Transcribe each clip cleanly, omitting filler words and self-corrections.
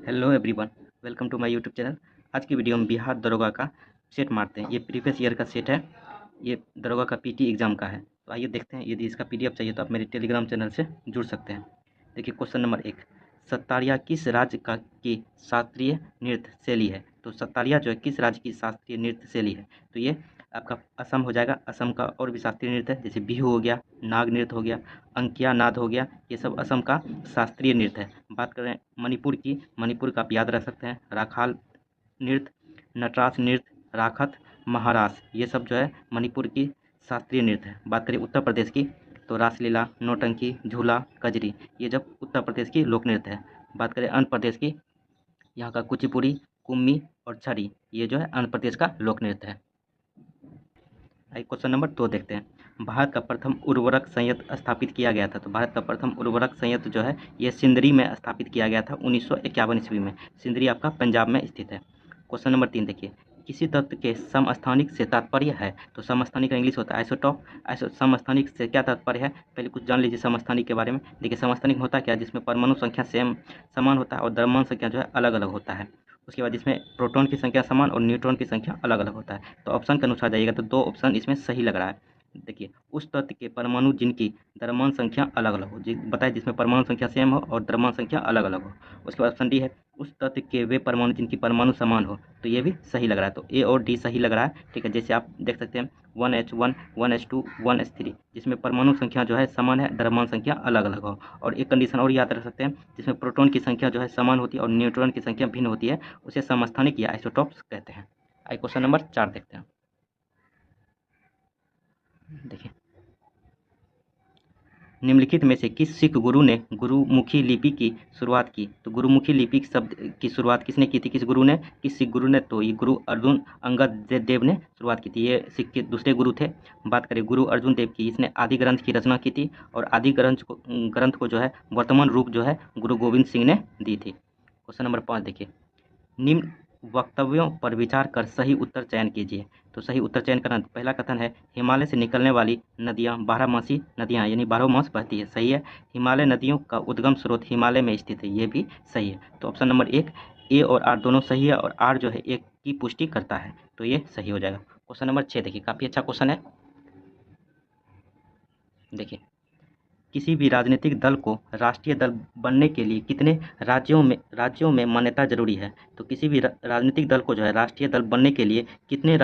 Hello everyone, welcome to my YouTube channel. आज की video में बिहार दरोगा का सेट मारते हैं। ये प्रीवियस ईयर का सेट है। ये दरोगा का पीटी एग्ज़ाम का है। तो आइए देखते हैं। यदि इसका पीडीएफ चाहिए तो आप मेरे टेलीग्राम चैनल से जुड़ सकते हैं। देखिए क्वेश्चन नंबर 1, सत्तारिया किस राज्य की शास्त्रीय नृत्य शैली है? तो सत्तारिया जो है किस राज्य की शास्त्रीय नृत्य शैली है? तो ये आपका असम हो जाएगा। असम का और भी शास्त्रीय नृत्य है, जैसे बिहू हो गया, नाग नृत्य हो गया, अंकिया नाद हो गया। ये सब असम का शास्त्रीय नृत्य है। बात करें मणिपुर की, मणिपुर का आप याद रख सकते हैं, राखाल नृत्य, नटराज नृत्य, राखत, महारास, ये सब जो है मणिपुर की शास्त्रीय नृत्य है। बात करें उत्तर प्रदेश की, तो रासलीला, नौटंकी, झूला, कजरी, ये जब उत्तर प्रदेश की लोक नृत्य है। बात करें आंध्र प्रदेश की, यहाँ का कुचिपुड़ी, कुम्मी और छड़ी, ये जो है आंध्र प्रदेश का लोक नृत्य है। आइए क्वेश्चन नंबर 2 देखते हैं। भारत का प्रथम उर्वरक संयंत्र स्थापित किया गया था। तो भारत का प्रथम उर्वरक संयंत्र जो है ये सिंदरी में स्थापित किया गया था 1951 ईस्वी में। सिंदरी आपका पंजाब में स्थित है। क्वेश्चन नंबर 3 देखिए, किसी तत्व के समस्थानिक से तात्पर्य है? तो समस्थानिक का इंग्लिश होता है आइसोटॉप। समस्थानिक से क्या तात्पर्य है? पहले कुछ जान लीजिए समस्थानिक के बारे में। देखिए समस्थानिक होता क्या है? जिसमें परमाणु संख्या सेम समान होता है और द्रव्यमान संख्या जो है अलग अलग होता है। उसके बाद इसमें प्रोटॉन की संख्या समान और न्यूट्रॉन की संख्या अलग अलग होता है। तो ऑप्शन के अनुसार जाइएगा तो 2 ऑप्शन इसमें सही लग रहा है। देखिए, उस तत्व के परमाणु जिनकी द्रव्यमान संख्या अलग अलग हो, बताए जिसमें परमाणु संख्या सेम हो और द्रव्यमान संख्या अलग अलग हो। उसके बाद ऑप्शन डी है, उस तत्व के वे परमाणु जिनकी परमाणु समान हो। तो ये भी सही लग रहा है। तो ए और डी सही लग रहा है। ठीक है, जैसे आप देख सकते हैं 1H1, 1H2, 1H3, जिसमें परमाणु संख्या जो है समान है, द्रव्यमान संख्या अलग अलग हो। और एक कंडीशन और याद रख सकते हैं, जिसमें प्रोटॉन की संख्या जो है समान होती है और न्यूट्रॉन की संख्या भिन्न होती है, उसे समस्थानिक या आइसोटॉप्स कहते हैं। आइए क्वेश्चन नंबर 4 देखते हैं। देखिए, निम्नलिखित में से किस सिख गुरु ने गुरुमुखी लिपि की शुरुआत की? तो गुरुमुखी लिपि शब्द की शुरुआत किसने की थी? किस गुरु ने, किस सिख गुरु ने? तो ये गुरु अर्जुन अंगद देव ने शुरुआत की थी। ये सिख के दूसरे गुरु थे। बात करें गुरु अर्जुन देव की, इसने आदि ग्रंथ की रचना की थी और आदि ग्रंथ को जो है वर्तमान रूप जो है गुरु गोविंद सिंह ने दी थी। क्वेश्चन नंबर 5 देखिए, निम्न वक्तव्यों पर विचार कर सही उत्तर चयन कीजिए। तो सही उत्तर चयन करना, पहला कथन है हिमालय से निकलने वाली नदियाँ बारहमासी नदियाँ यानी 12 मास बहती है। सही है। हिमालय नदियों का उद्गम स्रोत हिमालय में स्थित है। ये भी सही है। तो ऑप्शन नंबर 1 ए और आर दोनों सही है और आर जो है एक की पुष्टि करता है, तो ये सही हो जाएगा। क्वेश्चन नंबर 6 देखिए, काफ़ी अच्छा क्वेश्चन है। देखिए, किसी भी राजनीतिक दल को राष्ट्रीय दल बनने के लिए कितने राज्यों में मान्यता जरूरी है? तो किसी भी राजनीतिक दल को जो है राष्ट्रीय दल बनने के लिए कितने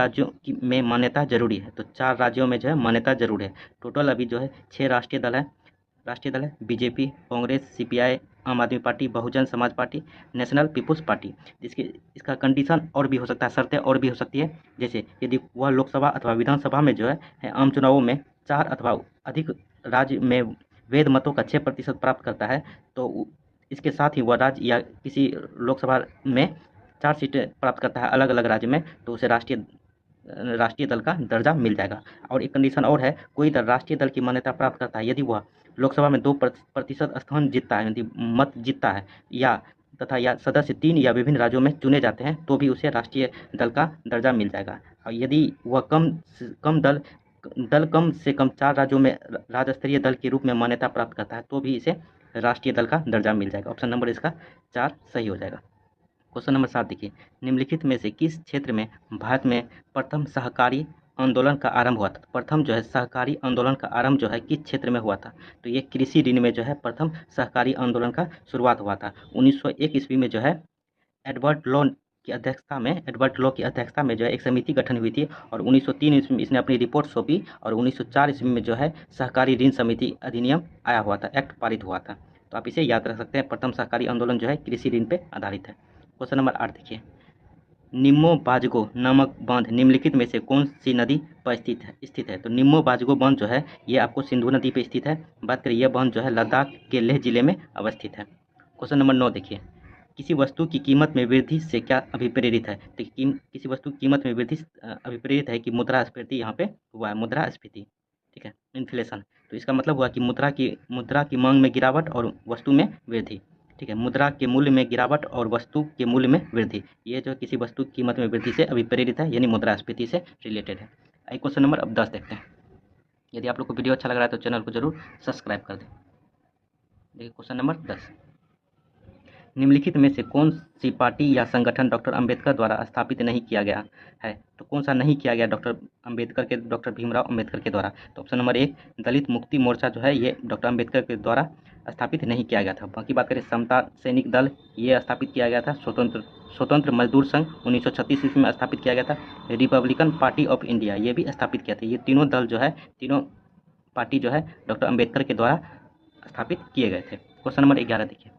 में मान्यता जरूरी है? तो 4 राज्यों में जो है मान्यता जरूर है। टोटल अभी जो है 6 राष्ट्रीय दल है बीजेपी, कांग्रेस, सीपीआई, आम आदमी party, Bahujan Samaj party, national people's party. इसका कंडीशन और भी हो सकता है, शर्तें और भी हो सकती है। जैसे यदि वह लोकसभा अथवा विधानसभा में जो है आम चुनावों में 4 अथवा अधिक राज्य में वेद मतों का 6% प्राप्त करता है, तो इसके साथ ही वह राज्य या किसी लोकसभा में 4 सीटें प्राप्त करता है अलग अलग राज्य में, तो उसे राष्ट्रीय दल का दर्जा मिल जाएगा। और एक कंडीशन और है, कोई दल राष्ट्रीय दल की मान्यता प्राप्त करता है यदि वह लोकसभा में 2% स्थान जीतता है, यदि मत जीतता है, या सदस्य 3 या विभिन्न राज्यों में चुने जाते हैं, तो भी उसे राष्ट्रीय दल का दर्जा मिल जाएगा। और यदि वह कम से कम 4 राज्यों में राज्य स्तरीय दल के रूप में मान्यता प्राप्त करता है, तो भी इसे राष्ट्रीय दल का दर्जा मिल जाएगा। ऑप्शन नंबर इसका 4 सही हो जाएगा। क्वेश्चन नंबर 7 देखिए, निम्नलिखित में से किस क्षेत्र में भारत में प्रथम सहकारी आंदोलन का आरंभ हुआ था? प्रथम जो है सहकारी आंदोलन का आरंभ जो है किस क्षेत्र में हुआ था? तो ये कृषि ऋण में जो है प्रथम सहकारी आंदोलन का शुरुआत हुआ था। 1901 ईस्वी में जो है एडवर्ड लॉ की अध्यक्षता में जो है एक समिति गठन हुई थी और 1903 ईस्वी में इसने अपनी रिपोर्ट सौंपी और 1904 ईस्वी में जो है सहकारी ऋण समिति अधिनियम आया हुआ था, एक्ट पारित हुआ था। तो आप इसे याद रख सकते हैं, प्रथम सहकारी आंदोलन जो है कृषि ऋण पे आधारित है। क्वेश्चन नंबर 8 देखिए, निम्मो बाजगो नामक बांध निम्नलिखित में से कौन सी नदी पर स्थित है? तो निम्मो बाजगो बांध जो है ये आपको सिंधु नदी पर स्थित है। बात करें यह बांध जो है लद्दाख के लेह जिले में अवस्थित है। क्वेश्चन नंबर 9 देखिए, किसी वस्तु की कीमत में वृद्धि से क्या अभिप्रेरित है? तो किसी वस्तु की कीमत में वृद्धि अभिप्रेरित है कि मुद्रास्फीति यहाँ पे हुआ है, मुद्रास्फीति। ठीक है, इन्फ्लेशन। तो इसका मतलब हुआ कि मुद्रा की मांग में गिरावट और वस्तु में वृद्धि। ठीक है, मुद्रा के मूल्य में गिरावट और वस्तु के मूल्य में वृद्धि, ये जो किसी वस्तु की कीमत में वृद्धि से अभिप्रेरित है, यानी मुद्रास्फीति से रिलेटेड है। आइए क्वेश्चन नंबर अब 10 देखते हैं। यदि आप लोग को वीडियो अच्छा लग रहा है तो चैनल को जरूर सब्सक्राइब कर दें। देखिए क्वेश्चन नंबर 10, निम्नलिखित में से कौन सी पार्टी या संगठन डॉक्टर अंबेडकर द्वारा स्थापित नहीं किया गया है? तो कौन सा नहीं किया गया डॉक्टर भीमराव अंबेडकर के द्वारा? तो ऑप्शन नंबर 1 दलित मुक्ति मोर्चा जो है ये डॉक्टर अंबेडकर के द्वारा स्थापित नहीं किया गया था। बाकी बात करें समता सैनिक दल, ये स्थापित किया गया था। स्वतंत्र मजदूर संघ 1936 ईस्वी में स्थापित किया गया था। रिपब्लिकन पार्टी ऑफ इंडिया ये भी स्थापित किया था। ये तीनों दल जो है, तीनों पार्टी जो है डॉक्टर अंबेडकर के द्वारा स्थापित किए गए थे। क्वेश्चन नंबर 11 देखिए,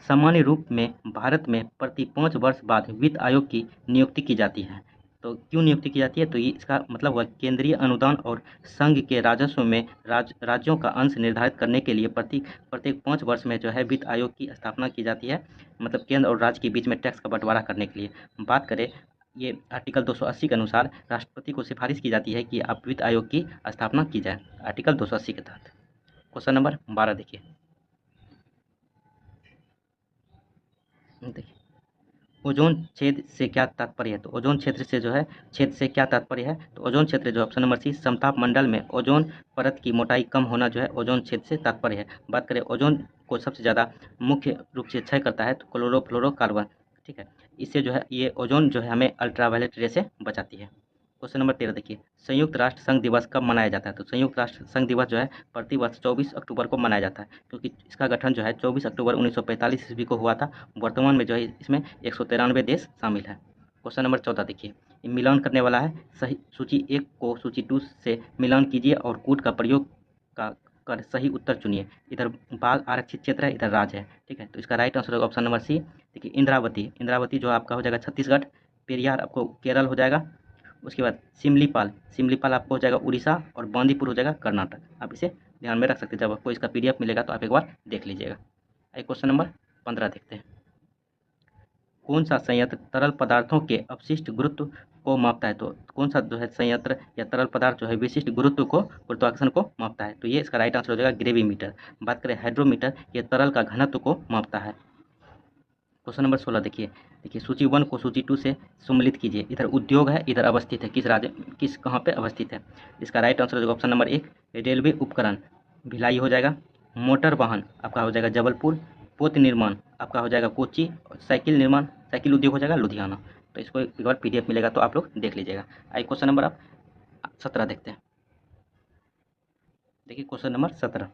सामान्य रूप में भारत में प्रति 5 वर्ष बाद वित्त आयोग की नियुक्ति की जाती है। तो क्यों नियुक्ति की जाती है? तो ये इसका मतलब हुआ केंद्रीय अनुदान और संघ के राजस्व में राज्यों का अंश निर्धारित करने के लिए प्रत्येक 5 वर्ष में जो है वित्त आयोग की स्थापना की जाती है। मतलब केंद्र और राज्य के बीच में टैक्स का बंटवारा करने के लिए। बात करें, ये आर्टिकल 280 के अनुसार राष्ट्रपति को सिफारिश की जाती है कि आप वित्त आयोग की स्थापना की जाए, आर्टिकल 280 के तहत। क्वेश्चन नंबर 12 देखिए, ओजोन छेद से क्या तात्पर्य है? तो ओजोन क्षेत्र से जो है छेद से क्या तात्पर्य है? तो ओजोन क्षेत्र जो ऑप्शन नंबर सी समताप मंडल में ओजोन परत की मोटाई कम होना जो है ओजोन छेद से तात्पर्य है। बात करें ओजोन को सबसे ज़्यादा मुख्य रूप से क्षय करता है तो क्लोरोफ्लोरोकार्बन, ठीक है। इससे जो है ये ओजोन जो है हमें अल्ट्रावायलेट रे से बचाती है। क्वेश्चन नंबर 13 देखिए, संयुक्त राष्ट्र संघ दिवस कब मनाया जाता है? तो संयुक्त राष्ट्र संघ दिवस जो है प्रतिवर्ष 24 अक्टूबर को मनाया जाता है, क्योंकि इसका गठन जो है 24 अक्टूबर 1945 ईस्वी को हुआ था। वर्तमान में जो है इसमें 193 देश शामिल है। क्वेश्चन नंबर 14 देखिए, ये मिलान करने वाला है। सही सूची 1 को सूची 2 से मिलान कीजिए और कूट का प्रयोग कर सही उत्तर चुनिए। इधर बाघ आरक्षित क्षेत्र है, इधर राज है, ठीक है। तो इसका राइट आंसर होगा ऑप्शन नंबर सी। देखिए इंद्रावती जो आपका हो जाएगा छत्तीसगढ़, पेरियार आपको केरल हो जाएगा। उसके बाद सिमलीपाल आपको हो जाएगा उड़ीसा और बांदीपुर हो जाएगा कर्नाटक। आप इसे ध्यान में रख सकते हैं। जब आपको इसका पीडीएफ मिलेगा तो आप एक बार देख लीजिएगा। क्वेश्चन नंबर 15 देखते हैं, कौन सा संयंत्र तरल पदार्थों के अवशिष्ट गुरुत्व को मापता है? तो कौन सा जो है संयंत्र या तरल पदार्थ जो है विशिष्ट गुरुत्व को गुरुत्वाकर्षण को मापता है? तो ये इसका राइट आंसर हो जाएगा ग्रेविमीटर। बात करें हाइड्रोमीटर, ये तरल का घनत्व को मापता है। क्वेश्चन नंबर 16 देखिए सूची 1 को सूची 2 से सम्मिलित कीजिए। इधर उद्योग है, इधर अवस्थित है, किस कहाँ पे अवस्थित है? इसका राइट आंसर हो जाएगा ऑप्शन नंबर 1 रेलवे उपकरण भिलाई हो जाएगा। मोटर वाहन आपका हो जाएगा जबलपुर। पोत निर्माण आपका हो जाएगा कोच्चि। साइकिल उद्योग हो जाएगा लुधियाना। तो इसको एक बार पीडीएफ मिलेगा तो आप लोग देख लीजिएगा। क्वेश्चन नंबर आप 17 देखते हैं। देखिए क्वेश्चन नंबर 17,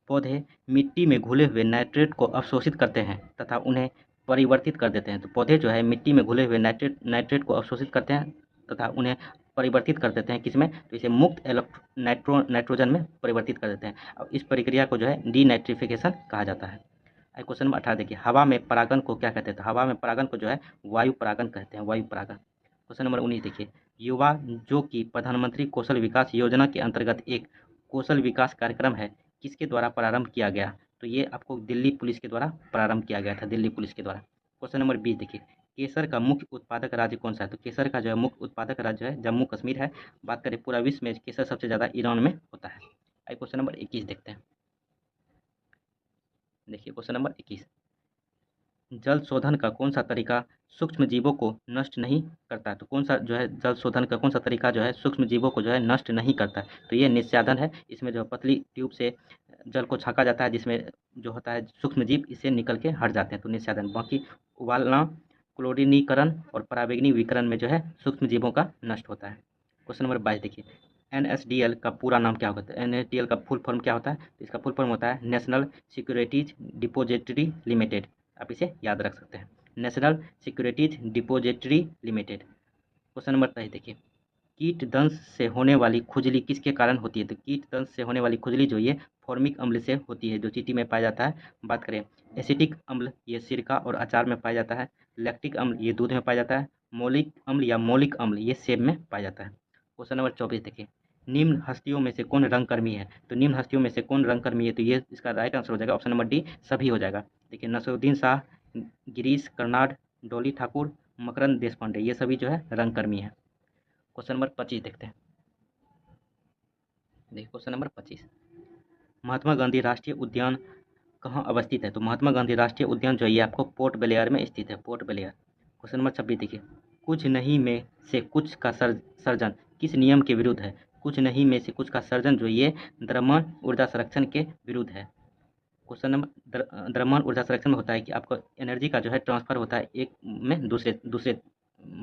पौधे मिट्टी में घुले हुए नाइट्रेट को अवशोषित करते हैं तथा उन्हें परिवर्तित कर देते हैं। तो पौधे जो है मिट्टी में घुले हुए नाइट्रेट को अवशोषित करते हैं तथा उन्हें परिवर्तित कर देते हैं किसमें? तो इसे मुक्त नाइट्रोजन में परिवर्तित कर देते हैं। और इस प्रक्रिया को जो है डीनाइट्रिफिकेशन कहा जाता है। क्वेश्चन नंबर 18 देखिए, हवा में परागन को क्या कहते हैं? तो हवा में परागन को जो है वायु परागन कहते हैं, वायु परागन। क्वेश्चन नंबर 19 देखिए, युवा जो कि प्रधानमंत्री कौशल विकास योजना के अंतर्गत एक कौशल विकास कार्यक्रम है, किसके द्वारा प्रारंभ किया गया? तो ये आपको दिल्ली पुलिस के द्वारा प्रारंभ किया गया था, दिल्ली पुलिस के द्वारा। क्वेश्चन नंबर 20 देखिए, केसर का मुख्य उत्पादक राज्य कौन सा है? तो केसर का जो है मुख्य उत्पादक राज्य है जम्मू कश्मीर है। बात करें पूरा विश्व में केसर सबसे ज़्यादा ईरान में होता है। क्वेश्चन नंबर 21 देखते हैं। देखिए क्वेश्चन नंबर 21, जल शोधन का कौन सा तरीका सूक्ष्म जीवों को नष्ट नहीं करता है? तो कौन सा जो है जल शोधन का कौन सा तरीका जो है सूक्ष्म जीवों को जो है नष्ट नहीं करता है? तो ये निस्यादन है। इसमें जो पतली ट्यूब से जल को छाका जाता है जिसमें जो होता है सूक्ष्म जीव इससे निकल के हट जाते हैं, तो निस्यादन। बाकी उबालना, क्लोरीनीकरण और पराबैंगनी विकिरण में जो है सूक्ष्म जीवों का नष्ट होता है। क्वेश्चन नंबर 22 देखिए, NSDL का पूरा नाम क्या होता है? NSDL का फुल फॉर्म क्या होता है? तो इसका फुल फॉर्म होता है नेशनल सिक्योरिटीज डिपोजिटरी लिमिटेड। आप इसे याद रख सकते हैं, national securities depository limited. Question number 23 देखिए, कीट दंश से होने वाली खुजली किसके कारण होती है? तो कीट दंश से होने वाली खुजली जो ये फॉर्मिक अम्ल से होती है, जो चींटी में पाया जाता है। बात करें एसिटिक अम्ल, ये सिरका और अचार में पाया जाता है। लैक्टिक अम्ल ये दूध में पाया जाता है। मौलिक अम्ल ये सेब में पाया जाता है। क्वेश्चन नंबर 24 देखिए, निम्न हस्तियों में से कौन रंगकर्मी है? तो निम्न हस्तियों में से कौन रंगकर्मी है? तो ये इसका राइट आंसर हो जाएगा ऑप्शन नंबर डी, सभी हो जाएगा। देखिए नसरुद्दीन शाह, गिरीश कर्नाड, डॉली ठाकुर, मकरंद देशपांडे, ये सभी जो है रंगकर्मी है। क्वेश्चन नंबर 25 देखते हैं। देखिए क्वेश्चन नंबर 25, महात्मा गांधी राष्ट्रीय उद्यान कहाँ अवस्थित है? तो महात्मा गांधी राष्ट्रीय उद्यान जो है ये आपको पोर्ट ब्लेयर में स्थित है, पोर्ट ब्लेयर। क्वेश्चन नंबर 26 देखिए, कुछ नहीं में से कुछ का सर्जन किस नियम के विरुद्ध है? कुछ नहीं में से कुछ का सर्जन जो ये द्रव्यमान ऊर्जा संरक्षण के विरुद्ध है। क्वेश्चन नंबर द्रव्यमान ऊर्जा संरक्षण में होता है कि आपको एनर्जी का जो है ट्रांसफर होता है एक में दूसरे दूसरे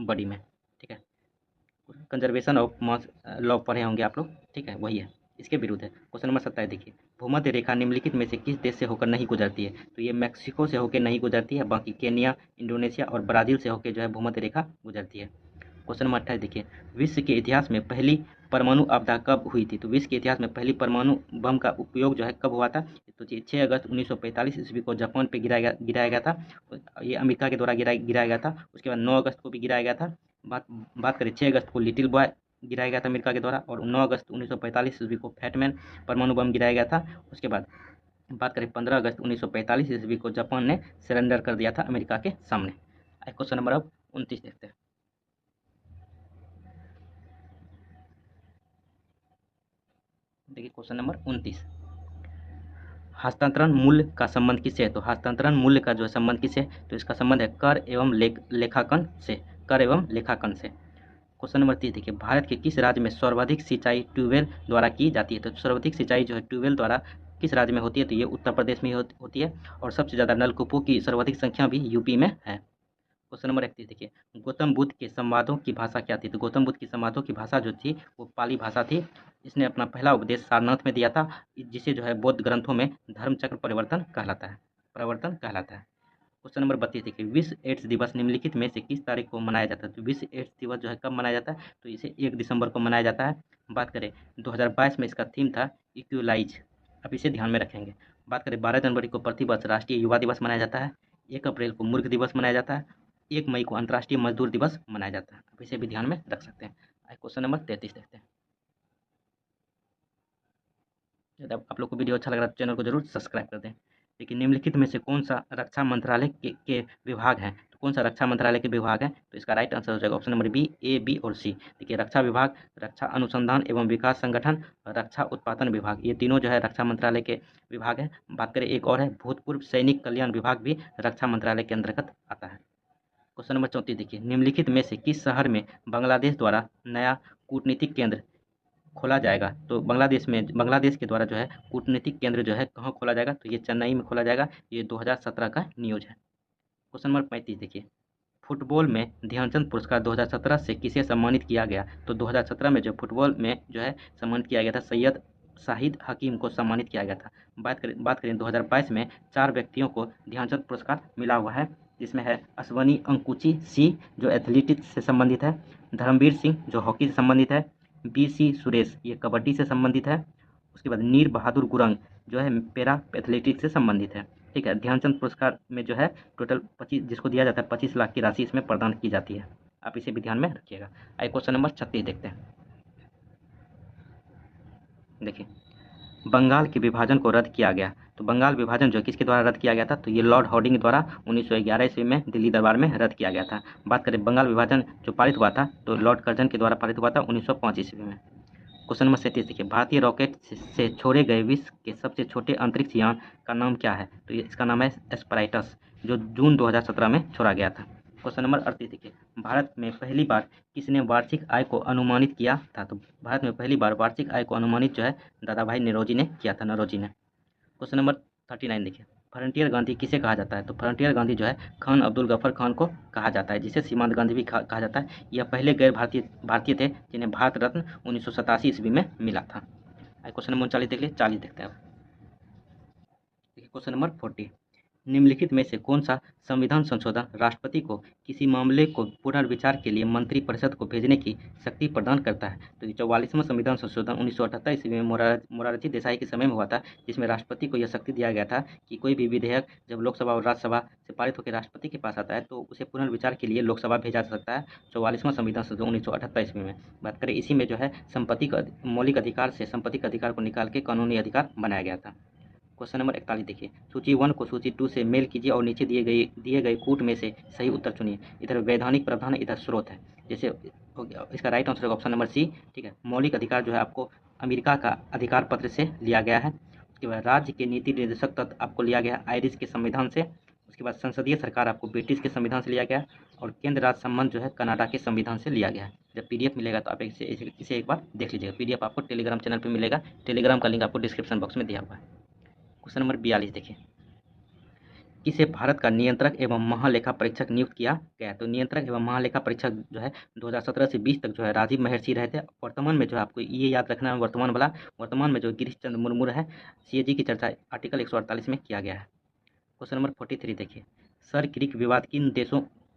बॉडी में, ठीक है। कंजर्वेशन ऑफ मास लॉ पढ़े होंगे आप लोग, ठीक है, वही है, इसके विरुद्ध है। क्वेश्चन नंबर 27 देखिए, भूमध्य रेखा निम्नलिखित में से किस देश से होकर नहीं गुजरती है? तो ये मैक्सिको से होकर नहीं गुजरती है, बाकी केनिया, इंडोनेशिया और ब्राज़ील से होकर जो है भूमध्य रेखा गुजरती है। क्वेश्चन नंबर 28 देखिए, विश्व के इतिहास में पहली परमाणु आपदा कब हुई थी? तो विश्व के इतिहास में पहली परमाणु बम का उपयोग जो है कब हुआ था? तो 6 अगस्त 1945 ईस्वी को जापान पे गिराया गया था। ये अमेरिका के द्वारा गिराया गया था। उसके बाद 9 अगस्त को भी गिराया गया था। बात करें 6 अगस्त को लिटिल बॉय गिराया गया था अमेरिका के द्वारा, और 9 अगस्त 1945 ईस्वी को फैटमैन परमाणु बम गिराया गया था। उसके बाद बात करें 15 अगस्त 1945 ईस्वी को जापान ने सरेंडर कर दिया था अमेरिका के सामने। क्वेश्चन नंबर अब 29 देखते हैं। देखिए क्वेश्चन नंबर 29, हस्तांतरण मूल्य का संबंध किससे है? तो हस्तांतरण मूल्य का जो है संबंध किससे? तो इसका संबंध है कर एवं लेखांकन से, कर एवं लेखांकन से। क्वेश्चन नंबर 30 देखिए, भारत के किस राज्य में सर्वाधिक सिंचाई ट्यूबवेल द्वारा की जाती है? तो सर्वाधिक सिंचाई जो है ट्यूबवेल द्वारा किस राज्य में होती है? तो ये उत्तर प्रदेश में होती है, और सबसे ज़्यादा नलकूपों की सर्वाधिक संख्या भी यूपी में है। क्वेश्चन नंबर 31 देखिए, गौतम बुद्ध के संवादों की भाषा क्या थी? तो गौतम बुद्ध की संवादों की भाषा जो थी वो पाली भाषा थी। इसने अपना पहला उपदेश सारनाथ में दिया था, जिसे जो है बौद्ध ग्रंथों में धर्मचक्र परिवर्तन कहलाता है। क्वेश्चन नंबर 32 देखिए, विश्व एड्स दिवस निम्नलिखित में से किस तारीख को मनाया जाता है? तो विश्व एड्स दिवस जो है कब मनाया जाता है? तो इसे 1 दिसंबर को मनाया जाता है। बात करें 2022 में इसका थीम था इक्वलाइज, अब इसे ध्यान में रखेंगे। बात करें 12 जनवरी को प्रतिवर्ष राष्ट्रीय युवा दिवस मनाया जाता है। 1 अप्रैल को मूर्ख दिवस मनाया जाता है। 1 मई को अंतर्राष्ट्रीय मजदूर दिवस मनाया जाता है, अब इसे भी ध्यान में रख सकते हैं। क्वेश्चन नंबर 33 देखते हैं। यदि आप लोग को वीडियो अच्छा लग रहा है तो चैनल को जरूर सब्सक्राइब कर दें। देखिए निम्नलिखित में से कौन सा रक्षा मंत्रालय के विभाग हैं? तो कौन सा रक्षा मंत्रालय के विभाग है? तो इसका राइट आंसर हो जाएगा ऑप्शन नंबर बी, ए, बी और सी। देखिए रक्षा विभाग, रक्षा अनुसंधान एवं विकास संगठन और रक्षा उत्पादन विभाग, ये तीनों जो है रक्षा मंत्रालय के विभाग है। बात करें एक और है, भूतपूर्व सैनिक कल्याण विभाग भी रक्षा मंत्रालय के अंतर्गत आता है। क्वेश्चन नंबर 34 देखिए, निम्नलिखित में से किस शहर में बांग्लादेश द्वारा नया कूटनीतिक केंद्र खोला जाएगा? तो बांग्लादेश के द्वारा जो है कूटनीतिक केंद्र जो है कहाँ खोला जाएगा? तो ये चेन्नई में खोला जाएगा। ये 2017 का न्यूज है। क्वेश्चन नंबर 35 देखिए, फुटबॉल में ध्यानचंद पुरस्कार 2017 से किसे सम्मानित किया गया? तो 2017 में जो फुटबॉल में जो है सम्मानित किया गया था, सैयद शाहिद हकीम को सम्मानित किया गया था। बात करें 2022 में 4 व्यक्तियों को ध्यानचंद पुरस्कार मिला हुआ है, जिसमें है अश्वनी अंकुची सी जो एथलेटिक्स से संबंधित है, धर्मवीर सिंह जो हॉकी से संबंधित है, BC सुरेश ये कबड्डी से संबंधित है, उसके बाद नीर बहादुर गुरंग जो है पैरा एथलेटिक्स से संबंधित है। ठीक है, ध्यानचंद पुरस्कार में जो है टोटल 25 जिसको दिया जाता है 25 लाख की राशि इसमें प्रदान की जाती है, आप इसे भी ध्यान में रखिएगा। आइए क्वेश्चन नंबर 36 देखते हैं। देखिए, बंगाल के विभाजन को रद्द किया गया। तो बंगाल विभाजन जो किसके द्वारा रद्द किया गया था? तो ये लॉर्ड हार्डिंग द्वारा 1911 ईस्वी में दिल्ली दरबार में रद्द किया गया था। बात करें बंगाल विभाजन जो पारित हुआ था, तो लॉर्ड कर्जन के द्वारा पारित हुआ था 1905 ईस्वी में। क्वेश्चन नंबर 37 देखिए, भारतीय रॉकेट से छोड़े गए विश्व के सबसे छोटे अंतरिक्ष यान का नाम क्या है? तो ये इसका नाम है एस्पराइटस, जो जून 2017 में छोड़ा गया था। क्वेश्चन नंबर 38 देखिए, भारत में पहली बार किसने वार्षिक आय को अनुमानित किया था? तो भारत में पहली बार वार्षिक आय को अनुमानित जो है दादा भाई नौरोजी ने किया था, नौरोजी ने। क्वेश्चन नंबर 39 देखिए, फ्रंटियर गांधी किसे कहा जाता है? तो फ्रंटियर गांधी जो है खान अब्दुल गफर खान को कहा जाता है, जिसे सीमांत गांधी भी कहा जाता है। यह पहले गैर भारतीय थे जिन्हें भारत रत्न 1987 ईस्वी में मिला था। क्वेश्चन नंबर 39 देख लीजिए, 40 देखते हैं अब। देखिए क्वेश्चन नंबर 40, निम्नलिखित में से कौन सा संविधान संशोधन राष्ट्रपति को किसी मामले को पुनर्विचार के लिए मंत्रिपरिषद को भेजने की शक्ति प्रदान करता है? तो ये 44वां संविधान संशोधन 1978 ईस्वी में मोरारजी देसाई के समय में हुआ था, जिसमें राष्ट्रपति को यह शक्ति दिया गया था कि कोई भी विधेयक जब लोकसभा और राज्यसभा से पारित होकर राष्ट्रपति के पास आता है तो उसे पुनर्विचार के लिए लोकसभा भेजा जा सकता है। 44वां संविधान संशोधन 1978 ईस्वी में। बात करें इसी में जो है संपत्ति का मौलिक अधिकार से संपत्ति का अधिकार को निकाल के कानूनी अधिकार बनाया गया था। क्वेश्चन नंबर 41 देखिए, सूची 1 को सूची 2 से मेल कीजिए और नीचे दिए गए कूट में से सही उत्तर चुनिए। इधर वैधानिक प्रावधान, इधर स्रोत है। जैसे इसका राइट आंसर है ऑप्शन नंबर सी। ठीक है, मौलिक अधिकार जो है आपको अमेरिका का अधिकार पत्र से लिया गया है। उसके बाद राज्य के नीति निर्देशक तत्व आपको लिया गया है आयरिश के संविधान से। उसके बाद संसदीय सरकार आपको ब्रिटिश के संविधान से लिया गया, और केंद्र राज्य संबंध जो है कनाडा के संविधान से लिया गया है। जब PDF मिलेगा तो आप इसे एक बार देख लीजिएगा। PDF आपको टेलीग्राम चैनल पर मिलेगा, टेलीग्राम का लिंक आपको डिस्क्रिप्शन बॉक्स में दिया हुआ है। क्वेश्चन नंबर 42 देखिए, किसे भारत का नियंत्रक एवं महालेखा परीक्षक नियुक्त किया गया? तो नियंत्रक एवं महालेखा परीक्षक जो है 2017 से 20 तक जो है राजीव महर्षि रहे थे। वर्तमान में जो है आपको ये याद रखना है, वर्तमान में जो गिरीश चंद्र मुर्मू है, सीएजी की चर्चा आर्टिकल 148 में किया गया है। क्वेश्चन नंबर 43 देखिए, सर क्रिक विवाद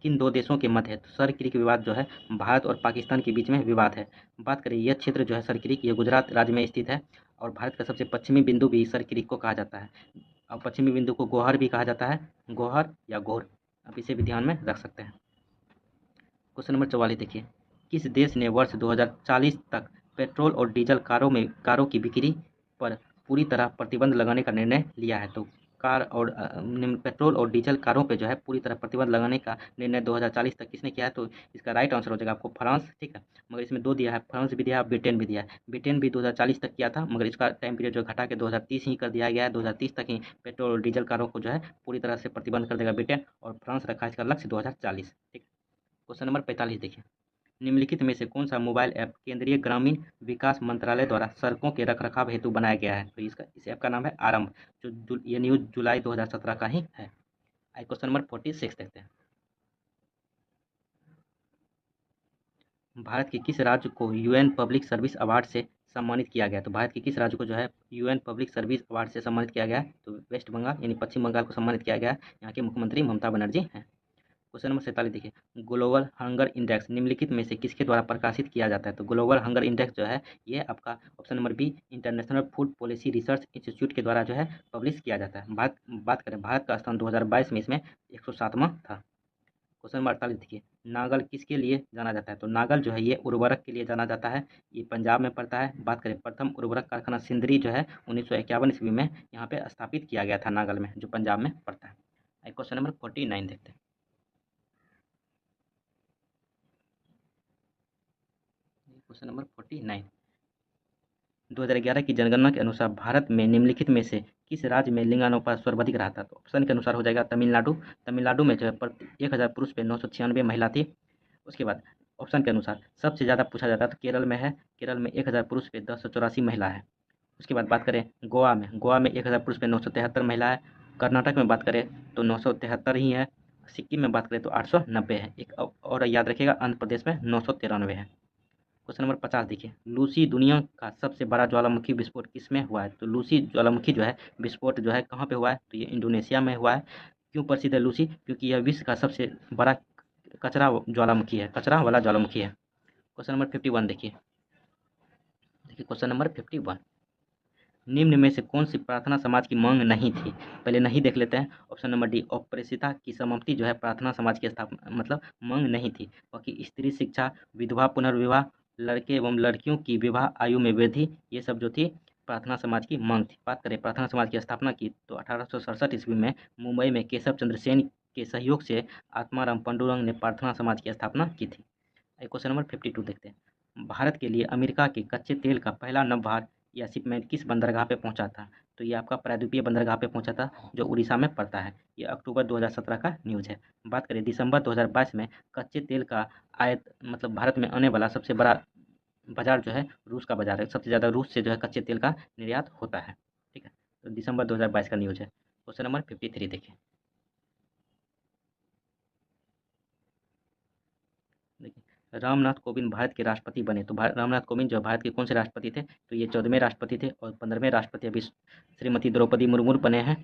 किन दो देशों के मध्य है? तो सर क्रिक विवाद जो है भारत और पाकिस्तान के बीच में विवाद है। बात करें, यह क्षेत्र जो है सर क्रिक, ये गुजरात राज्य में स्थित है और भारत का सबसे पश्चिमी बिंदु भी सर क्रिक को कहा जाता है। और पश्चिमी बिंदु को गोहर भी कहा जाता है, गोहर या घोर, आप इसे भी ध्यान में रख सकते हैं। क्वेश्चन नंबर 44 देखिए, किस देश ने वर्ष 2040 तक पेट्रोल और डीजल कारों की बिक्री पर पूरी तरह प्रतिबंध लगाने का निर्णय लिया है? तो पेट्रोल और डीजल कारों पे जो है पूरी तरह प्रतिबंध लगाने का निर्णय 2040 तक किसने किया है? तो इसका राइट आंसर हो जाएगा आपको फ्रांस, ठीक है। मगर इसमें दो दिया है, फ्रांस भी दिया है, ब्रिटेन भी दिया है। ब्रिटेन भी 2040 तक किया था, मगर इसका टाइम पीरियड जो घटा के 2030 ही कर दिया गया है। 2030 तक ही पेट्रोल और डीजल कारों को जो है पूरी तरह से प्रतिबंध कर देगा ब्रिटेन, और फ्रांस रखा है इसका लक्ष्य 2040, ठीक। क्वेश्चन नंबर 45 देखिए, निम्नलिखित में से कौन सा मोबाइल ऐप केंद्रीय ग्रामीण विकास मंत्रालय द्वारा सड़कों के रखरखाव हेतु बनाया गया है? तो इस ऐप का नाम है आरंभ, ये न्यूज जुलाई 2017 का ही है। क्वेश्चन नंबर 46 देखते हैं, भारत के किस राज्य को यूएन पब्लिक सर्विस अवार्ड से सम्मानित किया गया? तो भारत के किस राज्य को जो है यूएन पब्लिक सर्विस अवार्ड से सम्मानित किया गया? तो वेस्ट बंगाल यानी पश्चिम बंगाल को सम्मानित किया गया। यहाँ के मुख्यमंत्री ममता बनर्जी हैं। क्वेश्चन नंबर 47 देखिए, ग्लोबल हंगर इंडेक्स निम्नलिखित में से किसके द्वारा प्रकाशित किया जाता है? तो ग्लोबल हंगर इंडेक्स जो है ये आपका option number B International Food Policy Research Institute के द्वारा जो है पब्लिश किया जाता है। बात करें, भारत का स्थान 2022 में इसमें 107वां था। क्वेश्चन नंबर 48 देखिए, नागल किसके लिए जाना जाता है? तो नागल जो है ये उर्वरक के लिए जाना जाता है, ये पंजाब में पड़ता है। बात करें, प्रथम उर्वरक कारखाना सिंदरी जो है 1951 ईस्वी में यहाँ पे स्थापित किया गया था नागल में, जो पंजाब में पड़ता है। क्वेश्चन नंबर 49 देखते हैं, क्वेश्चन नंबर 49, 2011 की जनगणना के अनुसार भारत में निम्नलिखित में से किस राज्य में लिंगानुपात सर्वाधिक रहा था? तो ऑप्शन के अनुसार हो जाएगा तमिलनाडु। तमिलनाडु में जो है प्रति 1000 पुरुष पे 996 महिला थी। उसके बाद ऑप्शन के अनुसार सबसे ज़्यादा पूछा जाता है तो केरल में है, केरल में 1000 पुरुष पे 1084 महिला है। उसके बाद बात करें गोवा में 1000 पुरुष पे 973 महिला है। कर्नाटक में बात करें तो 973 ही है। सिक्किम में बात करें तो 890 है। एक और याद रखिएगा, आंध्र प्रदेश में 993 है। क्वेश्चन नंबर 50 देखिए, लूसी दुनिया का सबसे बड़ा ज्वालामुखी विस्फोट किसमें हुआ है? तो लूसी ज्वालामुखी जो है विस्फोट जो है कहाँ पे हुआ है? तो ये इंडोनेशिया में हुआ है। क्यों प्रसिद्ध है लूसी? क्योंकि यह विश्व का सबसे बड़ा कचरा ज्वालामुखी है, कचरा वाला ज्वालामुखी है। क्वेश्चन नंबर 51 देखिए, क्वेश्चन नंबर 51, निम्न में से कौन सी प्रार्थना समाज की मांग नहीं थी? पहले नहीं देख लेते हैं। ऑप्शन नंबर डी, औपृष्यता की समाप्ति जो है प्रार्थना समाज की स्थापना मतलब मांग नहीं थी। बाकी स्त्री शिक्षा, विधवा पुनर्विवाह, लड़के एवं लड़कियों की विवाह आयु में वृद्धि, ये सब जो थी प्रार्थना समाज की मांग थी। बात करें प्रार्थना समाज की स्थापना की तो 1867 ईस्वी में मुंबई में केशव चंद्र सेन के सहयोग से आत्माराम पांडुरंग ने प्रार्थना समाज की स्थापना की थी। क्वेश्चन नंबर 52 देखते हैं, भारत के लिए अमेरिका के कच्चे तेल का पहला नवभार या शिपमेंट किस बंदरगाह पे पहुंचा था? तो ये आपका प्रायद्वीपीय बंदरगाह पे पहुंचा था, जो उड़ीसा में पड़ता है। ये अक्टूबर 2017 का न्यूज़ है। बात करें दिसंबर 2022 में कच्चे तेल का आयात मतलब भारत में आने वाला सबसे बड़ा बाजार जो है रूस का बाजार है। सबसे ज़्यादा रूस से जो है कच्चे तेल का निर्यात होता है, ठीक है। तो दिसंबर 2022 का न्यूज़ है। क्वेश्चन नंबर 53 देखिए, देखिए रामनाथ कोविंद भारत के राष्ट्रपति बने। तो रामनाथ कोविंद जो भारत के कौन से राष्ट्रपति थे? तो ये 14वें राष्ट्रपति थे और 15वें राष्ट्रपति अभी श्रीमती द्रौपदी मुर्मू बने हैं,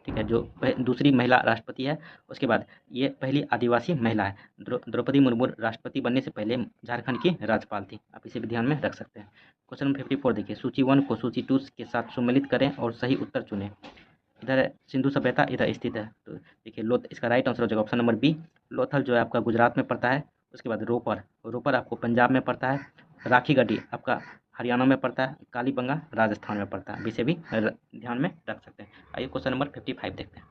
ठीक है, जो दूसरी महिला राष्ट्रपति है। उसके बाद ये पहली आदिवासी महिला है। द्रौपदी मुर्मू राष्ट्रपति बनने से पहले झारखंड की राज्यपाल थी, आप इसे भी ध्यान में रख सकते हैं। क्वेश्चन नंबर 54 देखिए, सूची 1 को सूची 2 के साथ सम्मिलित करें और सही उत्तर चुनें। इधर है सिंधु सभ्यता, इधर स्थित है। तो देखिए इसका राइट आंसर हो जाएगा ऑप्शन नंबर बी, लोथल जो है आपका गुजरात में पड़ता है। उसके बाद रोपर आपको पंजाब में पड़ता है। राखी गढ़ी आपका हरियाणा में पड़ता है। कालीबंगा राजस्थान में पड़ता है, इसे भी ध्यान में रख सकते हैं। आइए क्वेश्चन नंबर 55 देखते हैं।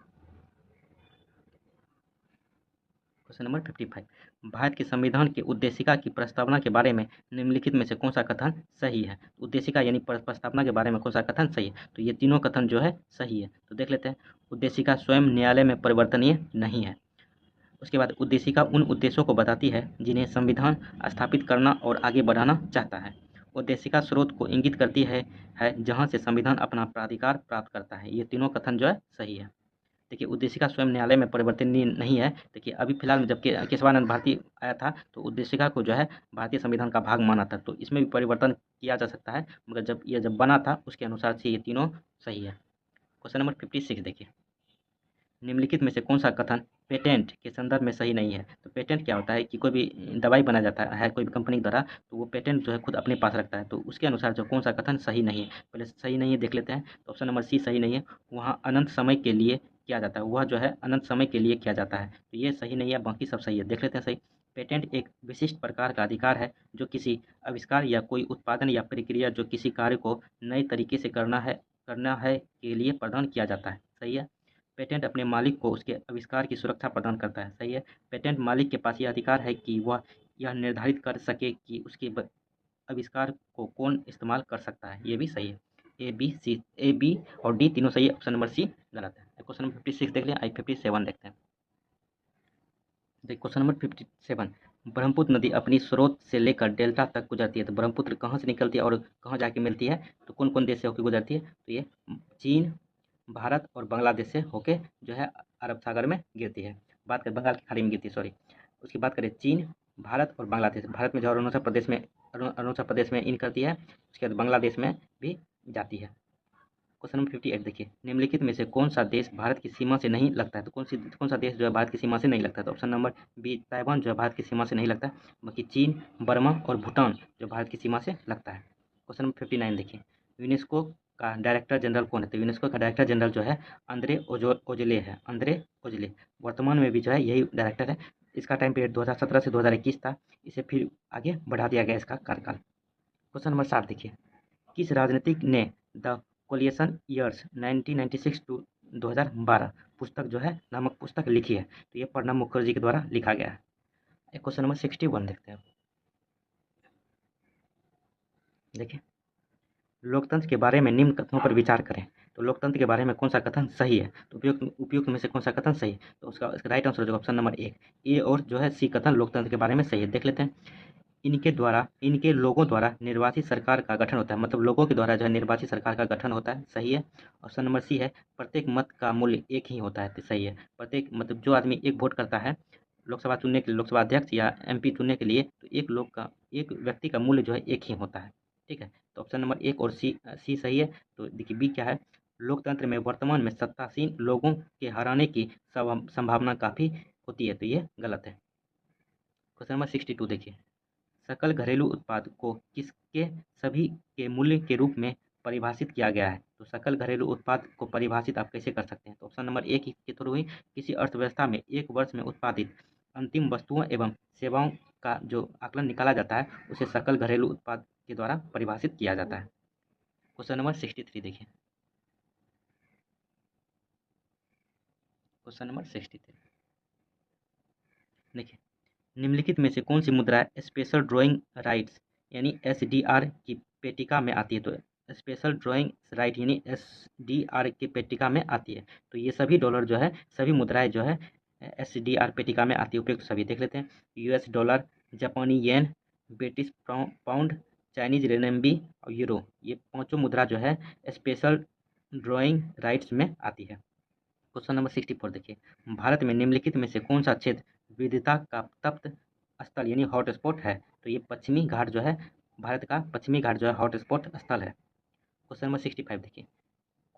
क्वेश्चन नंबर 55, भारत के संविधान की उद्देशिका की प्रस्तावना के बारे में निम्नलिखित में से कौन सा कथन सही है? उद्देशिका यानी प्रस्तावना के बारे में कौन सा कथन सही है? तो ये तीनों कथन जो है सही है। तो देख लेते हैं। उद्देशिका स्वयं न्यायालय में परिवर्तनीय नहीं है। उसके बाद उद्देशिका उन उद्देश्यों को बताती है जिन्हें संविधान स्थापित करना और आगे बढ़ाना चाहता है। उद्देशिका स्रोत को इंगित करती है जहाँ से संविधान अपना प्राधिकार प्राप्त करता है। ये तीनों कथन जो है सही है। देखिए, उद्देशिका स्वयं न्यायालय में परिवर्तनीय नहीं है। देखिए, अभी फिलहाल में जब केशवानंद भारती आया था तो उद्देशिका को जो है भारतीय संविधान का भाग माना था, तो इसमें भी परिवर्तन किया जा सकता है, मगर जब बना था उसके अनुसार से ये तीनों सही है। क्वेश्चन नंबर 56 देखिए, निम्नलिखित में से कौन सा कथन पेटेंट के संदर्भ में सही नहीं है? तो पेटेंट क्या होता है कि कोई भी दवाई बनाया जाता है कोई भी कंपनी द्वारा, तो वो पेटेंट जो है खुद अपने पास रखता है, तो उसके अनुसार जो कौन सा कथन सही नहीं है, पहले सही नहीं है देख लेते हैं। तो ऑप्शन नंबर सी सही नहीं है, वहाँ अनंत समय के लिए किया जाता है, वह जो है अनंत समय के लिए किया जाता है, तो ये सही नहीं है, बाकी सब सही है। देख लेते हैं सही। पेटेंट एक विशिष्ट प्रकार का अधिकार है जो किसी आविष्कार या कोई उत्पादन या प्रक्रिया जो किसी कार्य को नए तरीके से करना है के लिए प्रदान किया जाता है। सही है। पेटेंट अपने मालिक को उसके आविष्कार की सुरक्षा प्रदान करता है। सही है। पेटेंट मालिक के पास यह अधिकार है कि वह यह निर्धारित कर सके कि उसके आविष्कार को कौन इस्तेमाल कर सकता है। ये भी सही है। ए बी और डी तीनों सही है, ऑप्शन नंबर सी गलत है। क्वेश्चन नंबर 56 देख लें। 57 देखते हैं। देखिए, क्वेश्चन नंबर 57, ब्रह्मपुत्र नदी अपनी स्रोत से लेकर डेल्टा तक गुजरती है, तो ब्रह्मपुत्र कहाँ से निकलती है और कहाँ जाके मिलती है? तो कौन कौन देश से होकर गुजरती है? तो ये चीन, भारत और बांग्लादेश से होके जो है अरब सागर में गिरती है। बात करें बंगाल की खाड़ी में गिरती है, सॉरी। उसकी बात करें चीन, भारत और बांग्लादेश। भारत में जो अरुणाचल प्रदेश में इन करती है, उसके बाद बांग्लादेश में भी जाती है। क्वेश्चन नंबर 58 देखिए, निम्नलिखित में से कौन सा देश भारत की सीमा से नहीं लगता है? तो कौन सा देश जो है भारत की सीमा से नहीं लगता है? तो ऑप्शन नंबर बी ताइवान जो है भारत की सीमा से नहीं लगता है, बाकी चीन, बर्मा और भूटान जो भारत की सीमा से लगता है। क्वेश्चन नंबर 59 देखिए, यूनेस्को का डायरेक्टर जनरल कौन है? तो यूनेस्को का डायरेक्टर जनरल जो है अंद्रे ओजले है, अंद्रे ओजले। वर्तमान में भी जो है यही डायरेक्टर है। इसका टाइम पीरियड 2017 से 2021 था, इसे फिर आगे बढ़ा दिया गया इसका कार्यकाल। क्वेश्चन नंबर 60 देखिए, किस राजनीतिक ने द कोलिएशन ईयर्स 1996 टू 2012 पुस्तक जो है नामक पुस्तक लिखी है? तो ये प्रणब मुखर्जी के द्वारा लिखा गया है। क्वेश्चन नंबर 61 देखते हैं। देखिए, लोकतंत्र के बारे में निम्न कथनों पर विचार करें। तो लोकतंत्र के बारे में कौन सा कथन सही है? तो उपयुक्त में से कौन सा कथन सही है? तो उसका राइट आंसर जो ऑप्शन नंबर 1 ए और जो है सी कथन लोकतंत्र के बारे में सही है। देख लेते हैं। इनके लोगों द्वारा निर्वाचित सरकार का गठन होता है, मतलब लोगों के द्वारा जो है निर्वाचित सरकार का गठन होता है। सही है। ऑप्शन नंबर सी है, प्रत्येक मत का मूल्य एक ही होता है। तो सही है। प्रत्येक मतलब जो आदमी एक वोट करता है लोकसभा चुनने के लिए, लोकसभा अध्यक्ष या एमपी चुनने के लिए, तो एक व्यक्ति का मूल्य जो है एक ही होता है। ठीक है। तो ऑप्शन नंबर 1 और सी सही है। तो देखिए बी क्या है, लोकतंत्र में वर्तमान में सत्तासीन लोगों के हराने की संभावना काफ़ी होती है, तो ये गलत है। क्वेश्चन नंबर 62 देखिए, सकल घरेलू उत्पाद को किसके सभी के मूल्य के रूप में परिभाषित किया गया है? तो सकल घरेलू उत्पाद को परिभाषित आप कैसे कर सकते हैं? तो ऑप्शन नंबर 1 के थ्रू ही, किसी अर्थव्यवस्था में एक वर्ष में उत्पादित अंतिम वस्तुओं एवं सेवाओं का जो आकलन निकाला जाता है उसे सकल घरेलू उत्पाद के द्वारा परिभाषित किया जाता है। क्वेश्चन नंबर 63 देखिए, क्वेश्चन नंबर 63 देखिए, निम्नलिखित में से कौन सी मुद्रा स्पेशल ड्राइंग राइट्स यानी एसडीआर की पेटिका में आती है? तो स्पेशल ड्राइंग राइट यानी एसडीआर की पेटिका में आती है। तो ये सभी डॉलर जो है, सभी मुद्राएं जो है एसडीआर पेटिका में आती है। उपयुक्त सभी देख लेते हैं। यूएस डॉलर, जापानी येन, ब्रिटिश पाउंड, चाइनीज रेनबी और यूरो, ये पांचों मुद्रा जो है स्पेशल ड्राइंग राइट्स में आती है। क्वेश्चन नंबर 64 देखिए, भारत में निम्नलिखित में से कौन सा क्षेत्र विविधता का तप्त स्थल यानी हॉट स्पॉट है? तो ये पश्चिमी घाट जो है, भारत का पश्चिमी घाट जो है हॉट स्पॉट स्थल है। क्वेश्चन नंबर 65 देखिए,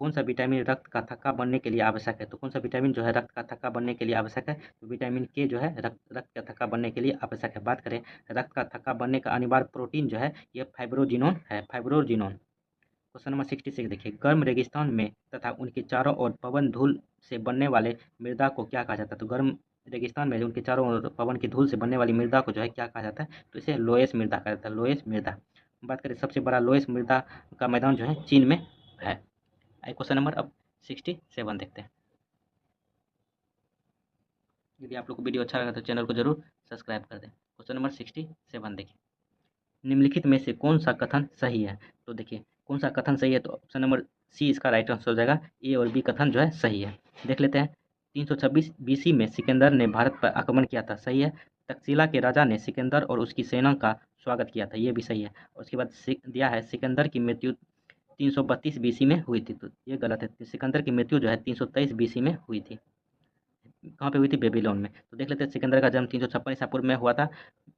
कौन सा विटामिन रक्त का थक्का बनने के लिए आवश्यक है? तो कौन सा विटामिन जो है रक्त का थक्का बनने के लिए आवश्यक है? तो विटामिन के जो है रक्त का थक्का बनने के लिए आवश्यक है। बात करें रक्त का थक्का बनने का अनिवार्य प्रोटीन जो है, ये फाइब्रोजिनोन है, फाइब्रोजिनोन। क्वेश्चन नंबर 66 देखिए, गर्म रेगिस्तान में तथा उनके चारों ओर पवन धूल से बनने वाले मृदा को क्या कहा जाता है? तो गर्म रेगिस्तान में उनके चारों ओर पवन की धूल से बनने वाली मृदा को जो है क्या कहा जाता है? तो इसे लोएस मृदा कहा जाता है, लोएस मृदा। बात करें सबसे बड़ा लोएस मृदा का मैदान जो है चीन में है। क्वेश्चन नंबर अब 67 देखते हैं। यदि आप लोग को वीडियो अच्छा लगा तो चैनल को जरूर सब्सक्राइब कर दें। क्वेश्चन नंबर 67 देखिए, निम्नलिखित में से कौन सा कथन सही है? तो देखिए कौन सा कथन सही है, तो ऑप्शन नंबर सी इसका राइट आंसर हो जाएगा। ए और बी कथन जो है सही है। देख लेते हैं। 326 बीसी में सिकंदर ने भारत पर आक्रमण किया था। सही है। तक्षशिला के राजा ने सिकंदर और उसकी सेना का स्वागत किया था, ये भी सही है। और उसके बाद दिया है सिकंदर की मृत्यु 332 बीसी में हुई थी, तो ये गलत है। सिकंदर की मृत्यु जो है 323 बीसी में हुई थी। कहाँ पे हुई थी? बेबीलोन में। तो देख लेते हैं, सिकंदर का जन्म 356 ईसा पूर्व में हुआ था,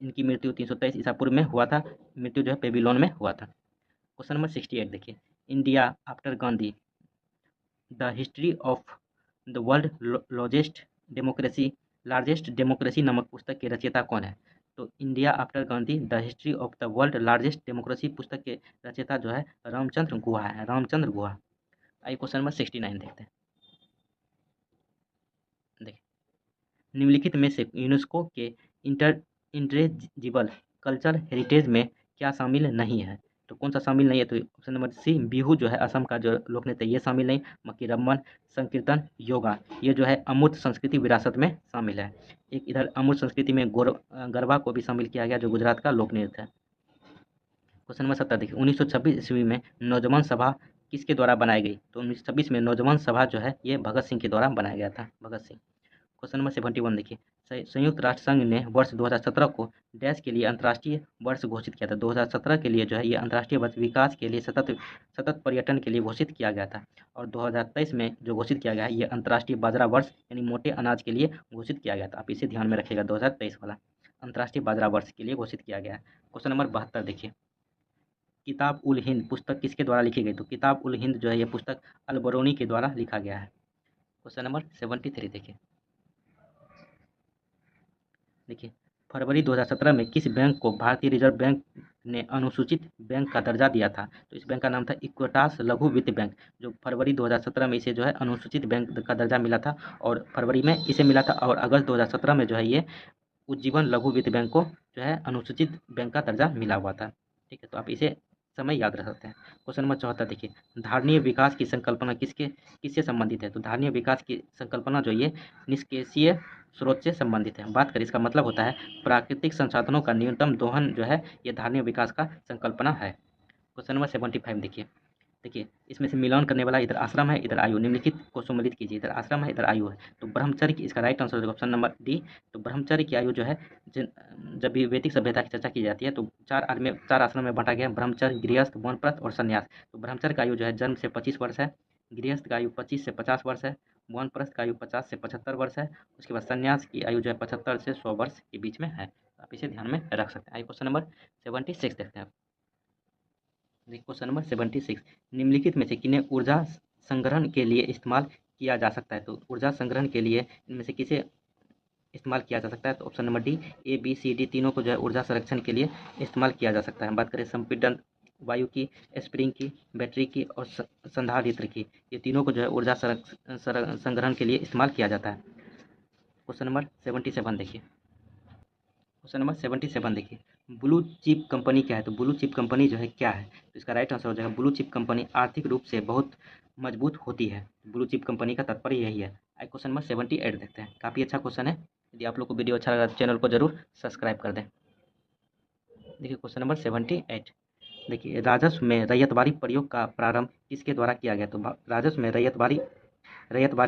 इनकी मृत्यु 323 ईसा पूर्व में हुआ था, मृत्यु जो है बेबीलोन में हुआ था। क्वेश्चन नंबर 68 देखिए, India after Gandhi the history of the world largest democracy नामक पुस्तक के रचयिता कौन है? तो India after Gandhi the history of the world largest democracy पुस्तक के रचयिता जो है रामचंद्र गुहा है, रामचंद्र गुहा। आइए क्वेश्चन नंबर 69 देखते हैं। देखिए, निम्नलिखित में से यूनेस्को के इंटेंजिबल कल्चरल हेरिटेज में क्या शामिल नहीं है? तो कौन सा शामिल नहीं है? तो ऑप्शन नंबर सी, बिहू जो है असम का जो लोक नृत्य, ये शामिल नहीं। मक्की रम्मन, संकीर्तन, योगा, ये जो है अमूर्त संस्कृति विरासत में शामिल है। एक इधर अमूर्त संस्कृति में गरबा को भी शामिल किया गया, जो गुजरात का लोक नृत्य है। क्वेश्चन नंबर 70 देखिए, 1926 ईस्वी में नौजवान सभा किसके द्वारा बनाई गई? तो 1926 में नौजवान सभा जो है ये भगत सिंह के द्वारा बनाया गया था, भगत सिंह। क्वेश्चन नंबर 71 देखिए, संयुक्त राष्ट्र संघ ने वर्ष 2017 को डैश के लिए अंतर्राष्ट्रीय वर्ष घोषित किया था। 2017 के लिए जो है ये अंतर्राष्ट्रीय वर्ष विकास के लिए सतत पर्यटन के लिए घोषित किया गया था। और 2023 में जो घोषित किया गया है ये अंतर्राष्ट्रीय बाजरा वर्ष यानी मोटे अनाज के लिए घोषित किया गया था। आप इसे ध्यान में रखिएगा, 2023 वाला अंतर्राष्ट्रीय बाजरा वर्ष के लिए घोषित किया गया है। क्वेश्चन नंबर 72 देखिए, किताब उल हिंद पुस्तक किसके द्वारा लिखी गई? तो किताब उल हिंद जो है ये पुस्तक अलबरूनी के द्वारा लिखा गया है। क्वेश्चन नंबर 73 देखिए, फरवरी 2017 में किस बैंक को भारतीय रिजर्व बैंक ने अनुसूचित बैंक का दर्जा दिया था? तो इस बैंक का नाम था इक्विटास लघु वित्त बैंक, जो फरवरी 2017 में इसे जो है अनुसूचित बैंक का दर्जा मिला था, और फरवरी में इसे मिला था, और अगस्त 2017 में जो है ये उज्जीवन लघु वित्त बैंक को जो है अनुसूचित बैंक का दर्जा मिला हुआ था। ठीक है, तो आप इसे समय याद रख सकते हैं। क्वेश्चन नंबर 74 देखिए, धारणीय विकास की संकल्पना किससे संबंधित है? तो धारणीय विकास की संकल्पना जो ये निष्क्रिय स्रोत से संबंधित है। बात करें, इसका मतलब होता है प्राकृतिक संसाधनों का न्यूनतम दोहन जो है ये धारणीय विकास का संकल्पना है। क्वेश्चन नंबर 75 देखिए, इसमें से मिलान करने वाला इधर आश्रम है, इधर आयु, निम्नलिखित को सम्मिलित कीजिए। इधर आश्रम है, इधर आयु है, तो ब्रह्मचर्य की इसका राइट आंसर होगा ऑप्शन नंबर डी। तो ब्रह्मचर्य की आयु जो है जब भी वैदिक सभ्यता की चर्चा की जाती है तो चार आश्रम में बांटा गया है, ब्रह्मचर्य, गृहस्थ, वानप्रस्थ और संन्यास। तो ब्रह्मचर्य का आयु जो है जन्म से 25 वर्ष है, गृहस्थ का आयु 25 से 50 वर्ष है, वानप्रस्थ का आयु 50 से 75 वर्ष है, उसके बाद संन्यास की आयु जो है 75 से 100 वर्ष के बीच में है। आप इसे ध्यान में रख सकते हैं। आइए क्वेश्चन नंबर 76 देखते हैं। क्वेश्चन नंबर 76, निम्नलिखित में से किन्हें ऊर्जा संग्रहण के लिए इस्तेमाल किया जा सकता है? तो ऊर्जा संग्रहण के लिए इनमें से किसे इस्तेमाल किया जा सकता है? तो option number D, A B C D तीनों को जो है ऊर्जा संरक्षण के लिए इस्तेमाल किया जा सकता है। बात करें संपीड़न वायु की, स्प्रिंग की, बैटरी की और संधारित्र की, ये तीनों को जो है ऊर्जा संग्रहण के लिए इस्तेमाल किया जाता है। क्वेश्चन नंबर 77 देखिए, क्वेश्चन नंबर 77 देखिए, ब्लू चिप कंपनी क्या है? तो ब्लू चिप कंपनी जो है क्या है? तो इसका राइट आंसर हो जाएगा ब्लू चिप कंपनी आर्थिक रूप से बहुत मजबूत होती है। ब्लू चिप कंपनी का तात्पर्य यही है। आइए क्वेश्चन नंबर 78 देखते हैं, काफ़ी अच्छा क्वेश्चन है। यदि आप लोग को वीडियो अच्छा लगा तो चैनल को जरूर सब्सक्राइब कर दें। देखिए क्वेश्चन नंबर 78 देखिए, राजस्व में रैयतवारी प्रयोग का प्रारंभ किसके द्वारा किया गया? तो राजस्व में रैयतवारी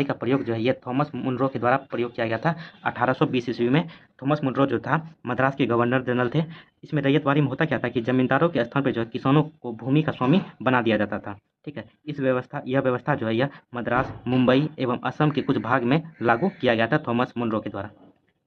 का प्रयोग जो है ये थॉमस मुनरो के द्वारा प्रयोग किया गया था 1820 ईस्वी में। थॉमस मुनरो जो था मद्रास के गवर्नर जनरल थे। इसमें रैयतवारी में होता क्या था कि जमींदारों के स्थान पर जो है किसानों को भूमि का स्वामी बना दिया जाता था। ठीक है, यह व्यवस्था जो है यह मद्रास, मुंबई एवं असम के कुछ भाग में लागू किया गया था थॉमस मुनरो के द्वारा।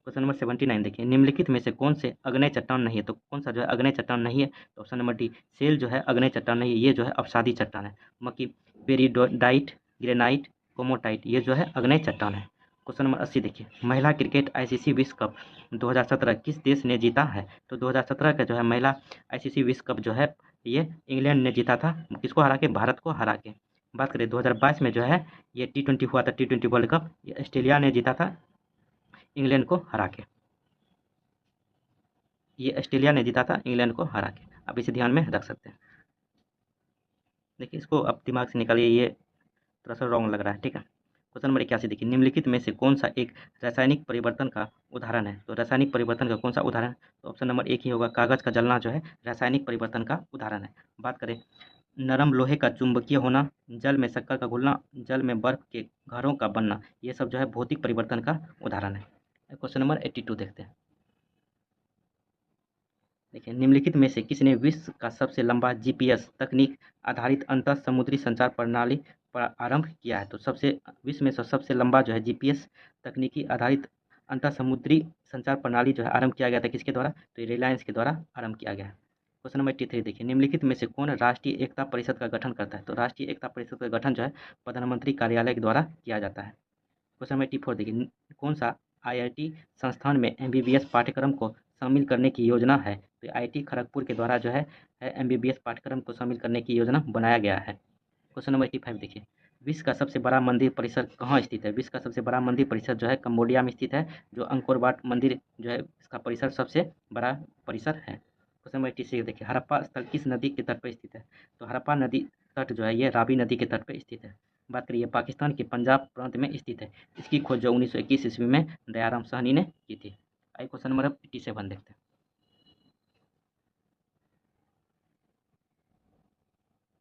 क्वेश्चन नंबर 79 देखिए, निम्नलिखित में से कौन से अग्नेय चट्टान नहीं है? तो कौन सा जो है अग्नेय चट्टान नहीं है? तो ऑप्शन नंबर डी, सेल जो है अग्नेय चट्टान नहीं है, ये जो है अपसादी चट्टान है। मक्की पेरिडोडाइट, ग्रेनाइट, कोमोटाइट, ये जो है अग्नेय चट्टान है। क्वेश्चन नंबर 80 देखिए, महिला क्रिकेट आईसीसी विश्व कप 2017 किस देश ने जीता है? तो 2017 का जो है महिला आईसीसी विश्व कप जो है ये इंग्लैंड ने जीता था। किसको हरा के? भारत को हरा के। बात करें 2022 में जो है ये T20 हुआ था, T20 वर्ल्ड कप, ये ऑस्ट्रेलिया ने जीता था इंग्लैंड को हरा के। ये ऑस्ट्रेलिया ने जीता था इंग्लैंड को हरा के। आप इसे ध्यान में रख सकते हैं। देखिए इसको अब दिमाग से निकालिए, ये थोड़ा सा रॉन्ग लग रहा है। ठीक है, क्वेश्चन नंबर 81 देखिए, निम्नलिखित में से कौन सा एक रासायनिक परिवर्तन का उदाहरण है? तो रासायनिक परिवर्तन का कौन सा उदाहरण? तो ऑप्शन नंबर एक ही होगा, कागज का जलना जो है रासायनिक परिवर्तन का उदाहरण है। बात करें नरम लोहे का चुंबकीय होना, जल में शक्कर का घुलना, जल में बर्फ के घरों का बनना, ये सब जो है भौतिक परिवर्तन का उदाहरण है। क्वेश्चन नंबर 82 देखते हैं। देखिए, निम्नलिखित में से किसने विश्व का सबसे लंबा जीपीएस तकनीक आधारित अंतर समुद्री संचार प्रणाली आरंभ किया है? तो विश्व में सबसे लंबा जो है जीपीएस तकनीकी आधारित अंतर समुद्री संचार प्रणाली जो है आरंभ किया गया था किसके द्वारा? तो रिलायंस के द्वारा आरंभ किया गया है। क्वेश्चन नंबर 83 देखिए, निम्नलिखित में से कौन राष्ट्रीय एकता परिषद का गठन करता है? तो राष्ट्रीय एकता परिषद का गठन जो है प्रधानमंत्री कार्यालय के द्वारा किया जाता है। क्वेश्चन नंबर 84 देखिए, कौन सा आईआईटी संस्थान में एमबीबीएस पाठ्यक्रम को शामिल करने की योजना है? तो आईआईटी खड़गपुर के द्वारा जो है एमबीबीएस पाठ्यक्रम को शामिल करने की योजना बनाया गया है। क्वेश्चन नंबर 85 देखिए, विश्व का सबसे बड़ा मंदिर परिसर कहाँ स्थित है? विश्व का सबसे बड़ा मंदिर परिसर जो है कंबोडिया में स्थित है, जो अंकोर वाट मंदिर जो है इसका परिसर सबसे बड़ा परिसर है। क्वेश्चन नंबर 86 देखिए, हड़प्पा स्थल किस नदी के तट पर स्थित है? तो हड़प्पा नदी तट जो है ये रावी नदी के तट पर स्थित है। बात करिए, पाकिस्तान के पंजाब प्रांत में स्थित है। इसकी खोज जो 1921 ईस्वी में दयाराम साहनी ने की थी। आइए क्वेश्चन नंबर 87 देखते हैं।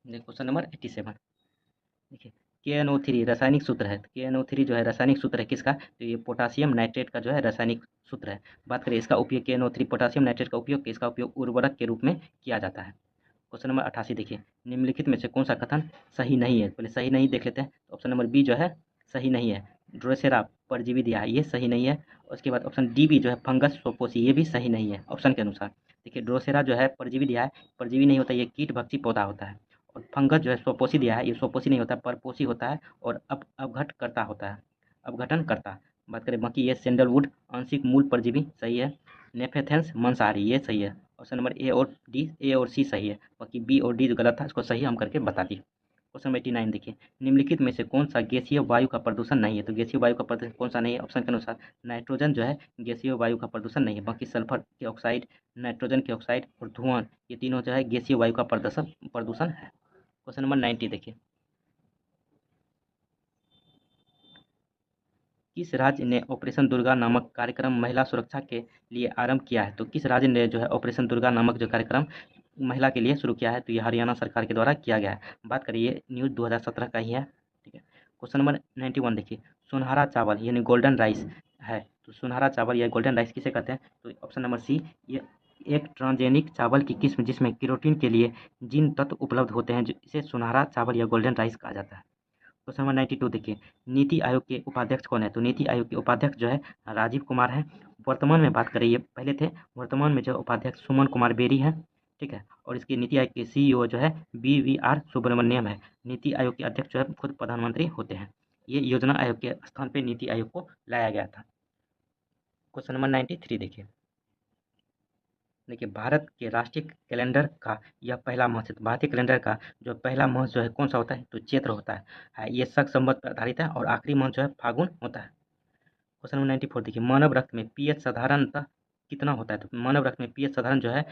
क्वेश्चन नंबर 87 देखिए, KNO3 रासायनिक सूत्र है। KNO3 जो है रासायनिक सूत्र है किसका? तो ये पोटासियम नाइट्रेट का जो है रासायनिक सूत्र है। बात करें इसका उपयोग, KNO3 पोटासियम नाइट्रेट का उपयोग, इसका उपयोग उर्वरक के रूप में किया जाता है। क्वेश्चन नंबर 88 देखिए, निम्नलिखित में से कौन सा कथन सही नहीं है? पहले सही नहीं देख लेते हैं। तो ऑप्शन नंबर बी जो है सही नहीं है, ड्रोसेरा परजीवी दिया है, ये सही नहीं है। उसके बाद ऑप्शन डी भी जो है फंगस सोपोसी, ये भी सही नहीं है ऑप्शन के अनुसार। देखिए, ड्रोसेरा जो है परजीवी दिया है, परजीवी नहीं होता, ये कीट भक्षी पौधा होता है। और फंगस जो है सोपोसी दिया है, ये सोपोसी नहीं होता, परपोसी होता है और अपघट करता होता है, अपघटन करता। बात करें बाकी, ये सैंडलवुड आंशिक मूल परजीवी सही है। नेफेथेंस मांसाहारी, ये सही है। ऑप्शन नंबर ए और सी सही है। बाकी बी और डी जो गलत था, इसको सही हम करके बता दिए। क्वेश्चन 89 देखिए, निम्नलिखित में से कौन सा गैसीय वायु का प्रदूषण नहीं है? तो गैसीय वायु का प्रदूषण कौन सा नहीं है? ऑप्शन के अनुसार नाइट्रोजन जो है गैसीय वायु का प्रदूषण नहीं है। बाकी सल्फर के ऑक्साइड, नाइट्रोजन के ऑक्साइड और धुआं, ये तीनों जो है गैसीय वायु का प्रदूषण है। क्वेश्चन नंबर 90 देखिए, किस राज्य ने ऑपरेशन दुर्गा नामक कार्यक्रम महिला सुरक्षा के लिए आरंभ किया है? तो किस राज्य ने जो है ऑपरेशन दुर्गा नामक जो कार्यक्रम महिला के लिए शुरू किया है? तो ये हरियाणा सरकार के द्वारा किया गया है। बात करिए, न्यूज़ 2017 का ही है, ठीक है। क्वेश्चन नंबर 91 देखिए, सुनहरा चावल यानी गोल्डन राइस है, तो सुनहरा चावल या गोल्डन राइस किसे कहते हैं? तो ऑप्शन नंबर सी, ये एक ट्रांसजेनिक चावल की किस्म जिसमें केरोटीन के लिए जिन तत्व उपलब्ध होते हैं, इसे सुनहरा चावल या गोल्डन राइस कहा जाता है। क्वेश्चन नंबर 92 देखिए, नीति आयोग के उपाध्यक्ष कौन है? तो नीति आयोग के उपाध्यक्ष जो है राजीव कुमार है। वर्तमान में बात करें, ये पहले थे, वर्तमान में जो उपाध्यक्ष सुमन कुमार बेरी है, ठीक है। और इसके नीति आयोग के सीईओ जो है BVR सुब्रमण्यम है। नीति आयोग के अध्यक्ष जो है खुद प्रधानमंत्री होते हैं। ये योजना आयोग के स्थान पर नीति आयोग को लाया गया था। क्वेश्चन नंबर 93 देखिए, भारत के राष्ट्रीय कैलेंडर का यह पहला मास है। तो भारतीय कैलेंडर का जो पहला मास जो है कौन सा होता है? तो चैत्र होता है। ये शक संवत पर आधारित है और आखिरी मास जो है फागुन होता है। क्वेश्चन नंबर 94 देखिए, मानव रक्त में पीएच साधारणतः कितना होता है? तो मानव रक्त में पीएच साधारण जो है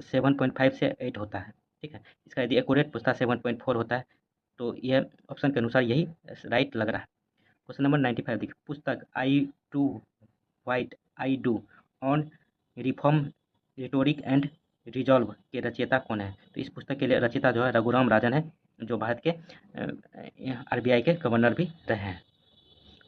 7.5 से 8 होता है, ठीक है। इसका यदि एक्यूरेट पूछता है 7.4 होता है, तो यह ऑप्शन के अनुसार यही राइट लग रहा है। क्वेश्चन नंबर 95 देखिए, पुस्तक I too white I do on reform rhetoric and resolve के रचयिता कौन है? तो इस पुस्तक के लिए रचयिता जो है रघुराम राजन है, जो भारत के RBI के गवर्नर भी रहे हैं।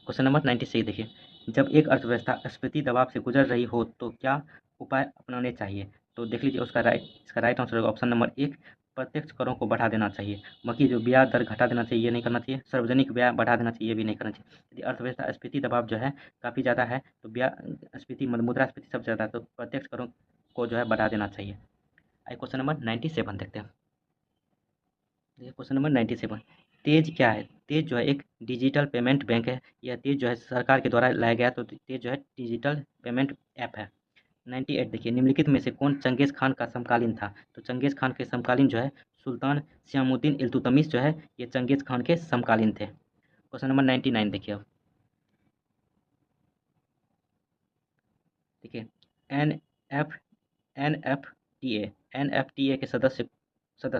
क्वेश्चन नंबर 96 देखिए, जब एक अर्थव्यवस्था स्फीति दबाव से गुजर रही हो तो क्या उपाय अपनाने चाहिए? तो देख लीजिए, इसका राइट आंसर होगा ऑप्शन नंबर 1, प्रत्यक्ष करों को बढ़ा देना चाहिए। बाकी जो ब्याज दर घटा देना चाहिए, ये नहीं करना चाहिए। सार्वजनिक व्यय बढ़ा देना चाहिए, ये भी नहीं करना चाहिए। यदि अर्थव्यवस्था स्फीति दबाव जो है काफ़ी ज़्यादा है, तो स्फीति मुद्रास्फीति सबसे ज़्यादा है, तो प्रत्यक्ष करों को जो है बढ़ा देना चाहिए। आइए क्वेश्चन नंबर 97 देखते हैं। देखिए, क्वेश्चन नंबर 97, तेज क्या है? तेज जो है एक डिजिटल पेमेंट बैंक है। यह तेज जो है सरकार के द्वारा लाया गया, तो तेज जो है डिजिटल पेमेंट ऐप है। 98 देखिए, निम्नलिखित में से कौन चंगेज़ खान का समकालीन था? तो चंगेज़ खान के समकालीन जो है सुल्तान श्यामुद्दीन इल्तुतमिश जो है, ये चंगेज़ खान के समकालीन थे। क्वेश्चन नंबर 99 देखिए, अब देखिए, N F N F T A के सदस्य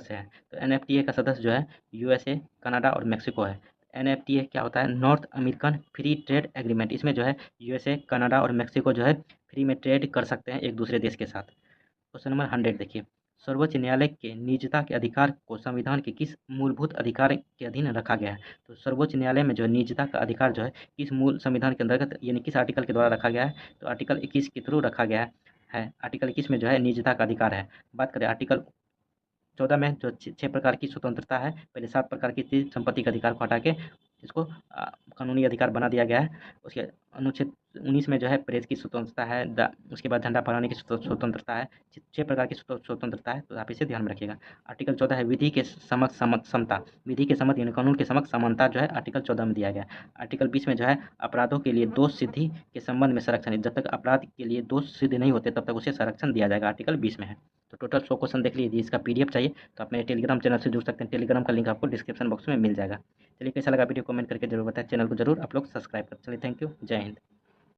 हैं। तो NFTA का सदस्य जो है USA, कनाडा और मेक्सिको है। NFTA क्या होता है? North American free trade agreement. इसमें जो है USA, कनाडा और मेक्सिको जो है फ्री में ट्रेड कर सकते हैं एक दूसरे देश के साथ। क्वेश्चन नंबर 100 देखिए, सर्वोच्च न्यायालय के निजता के अधिकार को संविधान के किस मूलभूत अधिकार के अधीन रखा गया है? तो सर्वोच्च न्यायालय में जो निजता का अधिकार जो है किस मूल संविधान के अंतर्गत यानी किस आर्टिकल के द्वारा रखा गया है? तो आर्टिकल 21 के थ्रू रखा गया है। आर्टिकल 21 में जो है निजता का अधिकार है। बात करें आर्टिकल 14 में जो 6 प्रकार की स्वतंत्रता है, पहले 7 प्रकार की थी, संपत्ति के अधिकार को हटा के इसको कानूनी अधिकार बना दिया गया है। उसके अनुच्छेद 19 में जो है प्रेस की स्वतंत्रता है, उसके बाद झंडा फहराने की स्वतंत्रता है। 6 प्रकार की स्वतंत्रता है, तो आप इसे ध्यान में रखिएगा। आर्टिकल 14 है विधि के समक्ष समता, विधि के समक्ष यानी कानून के समक्ष समानता जो है आर्टिकल 14 में दिया गया है। आर्टिकल 20 में जो है अपराधों के लिए दोष सिद्धि के संबंध में संरक्षण, जब तक अपराध के लिए दोष सिद्ध नहीं होते तब तक उसे संरक्षण दिया जाएगा, आर्टिकल 20 में है। तो टोटल 100 क्वेश्चन देख लीजिए। इसका पीडीएफ चाहिए तो आप मेरे टेलीग्राम चैनल से जुड़ सकते हैं। टेलीग्राम का लिंक आपको डिस्क्रिप्शन बॉक्स में मिल जाएगा। चलिए कैसा लगा वीडियो कमेंट करके जरूर बताएं। चैनल को जरूर आप लोग सब्सक्राइब करें। चलिए थैंक यू, जय हिंद।